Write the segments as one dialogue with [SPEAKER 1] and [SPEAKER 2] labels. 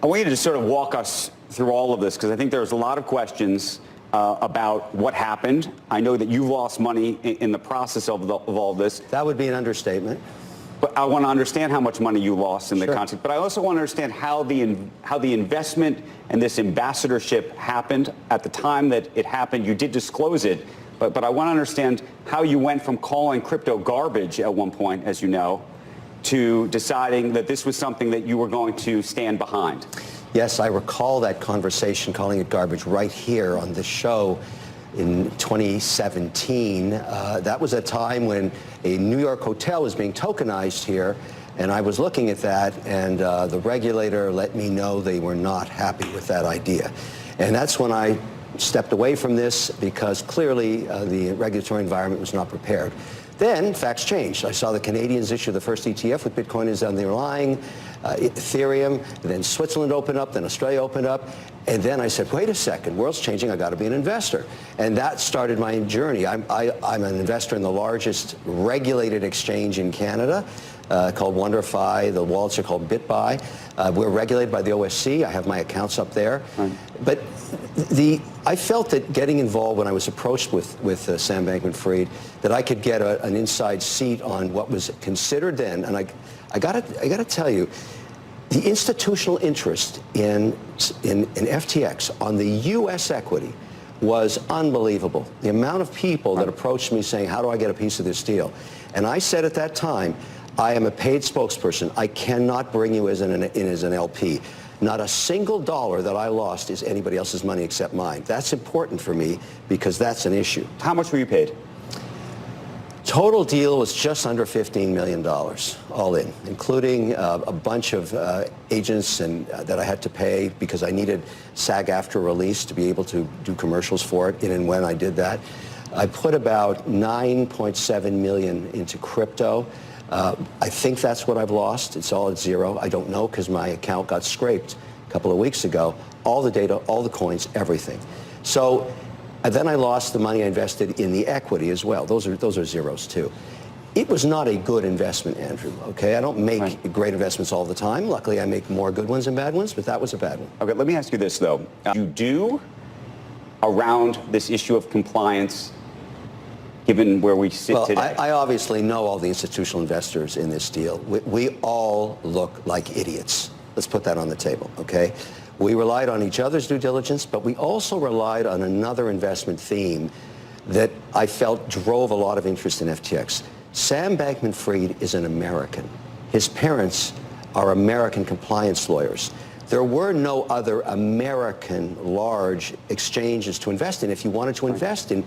[SPEAKER 1] I want you to just sort of walk us through all of this, because I think there's a lot of questions about what happened. I know that you've lost money in the process of all this.
[SPEAKER 2] That would be an understatement.
[SPEAKER 1] But I want to understand how much money you lost in the
[SPEAKER 2] Sure.
[SPEAKER 1] context. But I also want to understand how the investment and this ambassadorship happened at the time that it happened. You did disclose it, but I want to understand how you went from calling crypto garbage at one point, as you know, to deciding that this was something that you were going to stand behind.
[SPEAKER 2] Yes, I recall that conversation, calling it garbage, right here on this show in 2017. That was a time when a New York hotel was being tokenized here, and I was looking at that, and the regulator let me know they were not happy with that idea. And that's when I stepped away from this, because clearly the regulatory environment was not prepared. Then facts changed. I saw the Canadians issue the first ETF with Bitcoin as the underlying, Ethereum, then Switzerland opened up, then Australia opened up, and then I said, wait a second, world's changing, I got to be an investor. And that started my journey. I'm an investor in the largest regulated exchange in Canada, called WonderFi. The wallets are called BitBuy. We're regulated by the OSC. I have my accounts up there. Right. But I felt that getting involved when I was approached with Sam Bankman-Fried, that I could get an inside seat on what was considered then, and I got to tell you, the institutional interest in FTX on the U.S. equity was unbelievable. The amount of people that approached me saying, how do I get a piece of this deal? And I said at that time, I am a paid spokesperson. I cannot bring you in as an LP. Not a single dollar that I lost is anybody else's money except mine. That's important for me because that's an issue.
[SPEAKER 1] How much were you paid?
[SPEAKER 2] Total deal was just under $15 million, all in, including a bunch of agents that I had to pay because I needed SAG-AFTRA release to be able to do commercials for it, and when I did that. I put about $9.7 million into crypto. I think that's what I've lost. It's all at zero. I don't know because my account got scraped a couple of weeks ago. All the data, all the coins, everything. So then I lost the money I invested in the equity as well. Those are zeros too. It was not a good investment, Andrew, okay? I don't make great investments all the time. Luckily, I make more good ones than bad ones, but that was a bad one.
[SPEAKER 1] Okay, let me ask you this, though. You do, around this issue of compliance, given where we sit today?
[SPEAKER 2] I obviously know all the institutional investors in this deal. We all look like idiots. Let's put that on the table, okay? We relied on each other's due diligence, but we also relied on another investment theme that I felt drove a lot of interest in FTX. Sam Bankman-Fried is an American. His parents are American compliance lawyers. There were no other American large exchanges to invest in if you wanted to invest in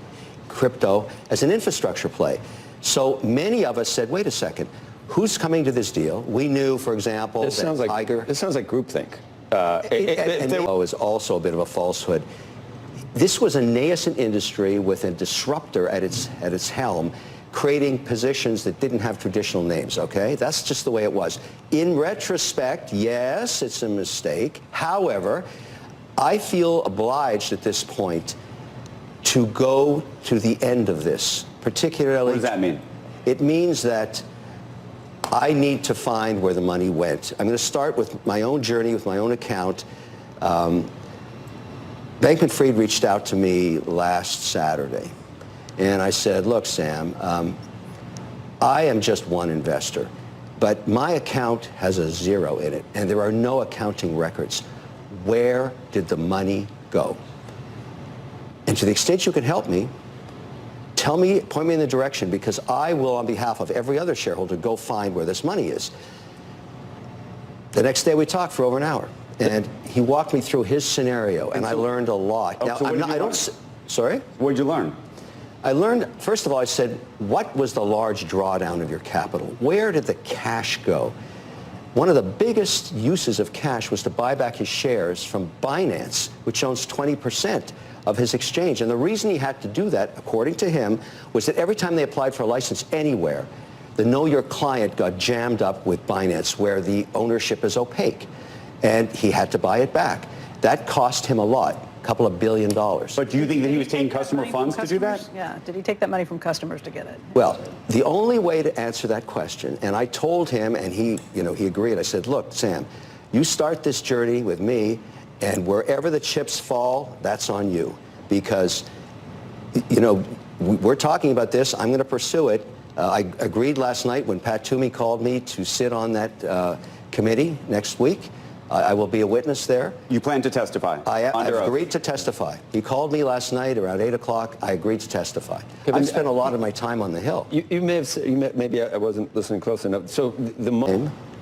[SPEAKER 2] crypto as an infrastructure play. So many of us said, wait a second, who's coming to this deal? We knew, for example,
[SPEAKER 3] this sounds like
[SPEAKER 2] Tiger.
[SPEAKER 3] This sounds like groupthink.
[SPEAKER 2] And is also a bit of a falsehood. This was a nascent industry with a disruptor at its helm, creating positions that didn't have traditional names, okay? That's just the way it was. In retrospect, yes, it's a mistake. However, I feel obliged at this point to go to the end of this, particularly...
[SPEAKER 1] What does that mean?
[SPEAKER 2] It means that I need to find where the money went. I'm going to start with my own journey, with my own account. Bankman-Fried reached out to me last Saturday, and I said, look, Sam, I am just one investor, but my account has a zero in it, and there are no accounting records. Where did the money go? And to the extent you can help me, tell me, point me in the direction, because I will, on behalf of every other shareholder, go find where this money is. The next day we talked for over an hour, and he walked me through his scenario, and I learned a lot. Now, sorry?
[SPEAKER 1] What did you learn?
[SPEAKER 2] I learned, first of all, I said, what was the large drawdown of your capital? Where did the cash go? One of the biggest uses of cash was to buy back his shares from Binance, which owns 20% of his exchange. And the reason he had to do that, according to him, was that every time they applied for a license anywhere, the Know Your Client got jammed up with Binance, where the ownership is opaque. And he had to buy it back. That cost him a lot, a couple of $1 billion.
[SPEAKER 1] But do you think that he was taking customer funds to do that?
[SPEAKER 4] Yeah. Did he take that money from customers to get it?
[SPEAKER 2] Well, the only way to answer that question, and I told him, and he agreed. I said, look, Sam, You start this journey with me, and wherever the chips fall, that's on you. Because, you know, we're talking about this. I'm going to pursue it. I agreed last night when Pat Toomey called me to sit on that committee next week. I will be a witness there.
[SPEAKER 1] You plan to testify?
[SPEAKER 2] I've agreed to testify. He called me last night around 8 o'clock. I agreed to testify. I've spent a lot of my time on the Hill.
[SPEAKER 3] Maybe I wasn't listening close enough. So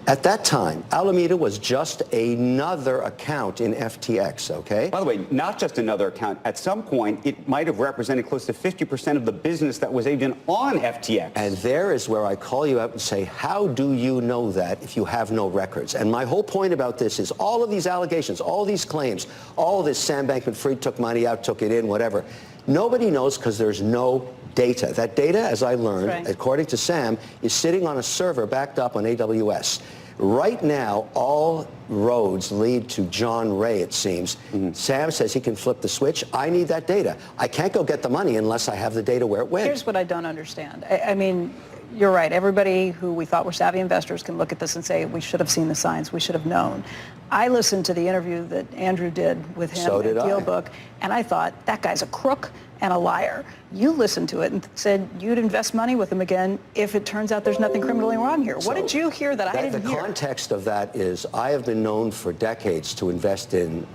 [SPEAKER 2] at that time, Alameda was just another account in FTX, okay?
[SPEAKER 1] By the way, not just another account. At some point, it might have represented close to 50% of the business that was even on FTX.
[SPEAKER 2] And there is where I call you out and say, how do you know that if you have no records? And my whole point about this is all of these allegations, all these claims, all of this Sam Bankman-Fried took money out, took it in, whatever. Nobody knows because there's no data. That data, as I learned, according to Sam, is sitting on a server backed up on AWS. Right now, all roads lead to John Ray, it seems. Sam says he can flip the switch. I need that data. I can't go get the money unless I have the data where it went.
[SPEAKER 4] Here's what I don't understand. I mean, you're right. Everybody who we thought were savvy investors can look at this and say, we should have seen the signs. We should have known. I listened to the interview that Andrew did with him at DealBook, and I thought, that guy's a crook and a liar. You listened to it and said you'd invest money with him again if it turns out there's nothing criminally wrong here. What did you hear that I didn't hear?
[SPEAKER 2] The context of that is I have been known for decades to invest in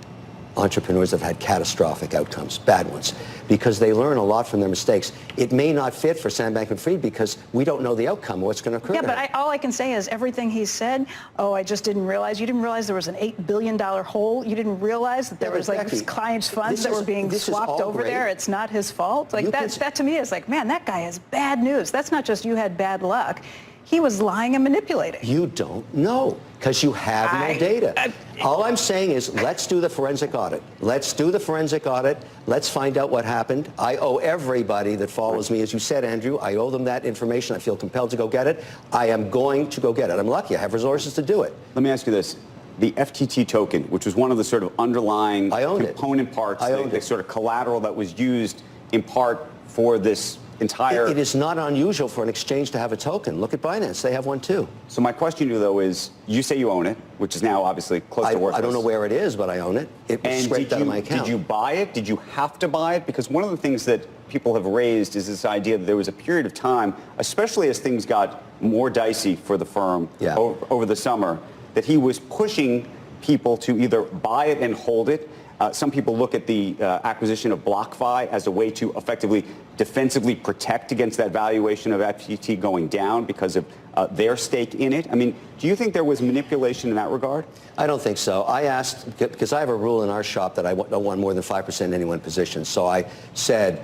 [SPEAKER 2] entrepreneurs that have had catastrophic outcomes, bad ones, because they learn a lot from their mistakes. It may not fit for Sam Bankman-Fried because we don't know the outcome of what's going to occur.
[SPEAKER 4] Yeah, but all I can say is everything he said, oh, I just didn't realize. You didn't realize there was an $8 billion hole. You didn't realize that there was like clients' funds that were being swapped over there. It's not his fault. Like that to me is like, man, that guy is bad news. That's not just you had bad luck. He was lying and manipulating.
[SPEAKER 2] You don't know because you have no data. All I'm saying is let's do the forensic audit. Let's do the forensic audit. Let's find out what happened. I owe everybody that follows me, as you said, Andrew, I owe them that information. I feel compelled to go get it. I am going to go get it. I'm lucky. I have resources to do it.
[SPEAKER 1] Let me ask you this. The FTT token, which was one of the sort of underlying component parts, the sort of collateral that was used in part for this entire...
[SPEAKER 2] It is not unusual for an exchange to have a token. Look at Binance. They have one too.
[SPEAKER 1] So my question to you, though, is you say you own it, which is now obviously close to worthless.
[SPEAKER 2] I don't know where it is, but I own it. It was scraped out of my account.
[SPEAKER 1] Did you buy it? Did you have to buy it? Because one of the things that people have raised is this idea that there was a period of time, especially as things got more dicey for the firm over the summer, that he was pushing people to either buy it and hold it. Some people look at the acquisition of BlockFi as a way to effectively defensively protect against that valuation of FTT going down because of their stake in it. I mean, do you think there was manipulation in that regard?
[SPEAKER 2] I don't think so. I asked, because I have a rule in our shop that I don't want more than 5% in any one position. So I said,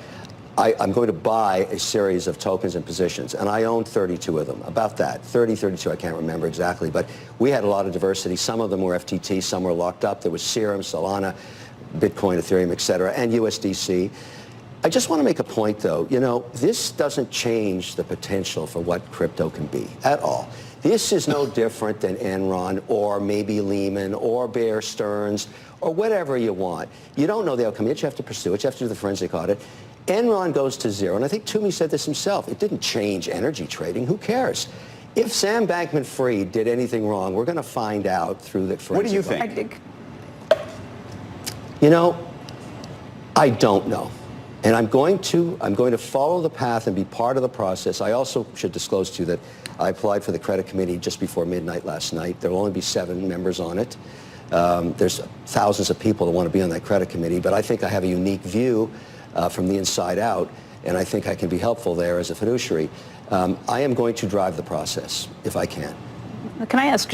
[SPEAKER 2] I'm going to buy a series of tokens and positions, and I owned 32 of them, about that, 32, I can't remember exactly, but we had a lot of diversity. Some of them were FTT, some were locked up. There was Serum, Solana, Bitcoin, Ethereum, et cetera, and USDC. I just want to make a point, though. You know, this doesn't change the potential for what crypto can be at all. This is no different than Enron or maybe Lehman or Bear Stearns or whatever you want. You don't know the outcome yet. You have to pursue it. You have to do the forensic audit. Enron goes to zero, and I think Toomey said this himself. It didn't change energy trading. Who cares? If Sam Bankman-Fried did anything wrong, we're going to find out through the forensic audit.
[SPEAKER 1] What do you think?
[SPEAKER 2] You know, I don't know. And I'm going to follow the path and be part of the process. I also should disclose to you that I applied for the credit committee just before midnight last night. There will only be 7 members on it. There's thousands of people that want to be on that credit committee, but I think I have a unique view from the inside out, and I think I can be helpful there as a fiduciary. I am going to drive the process if I can.
[SPEAKER 4] Can I ask just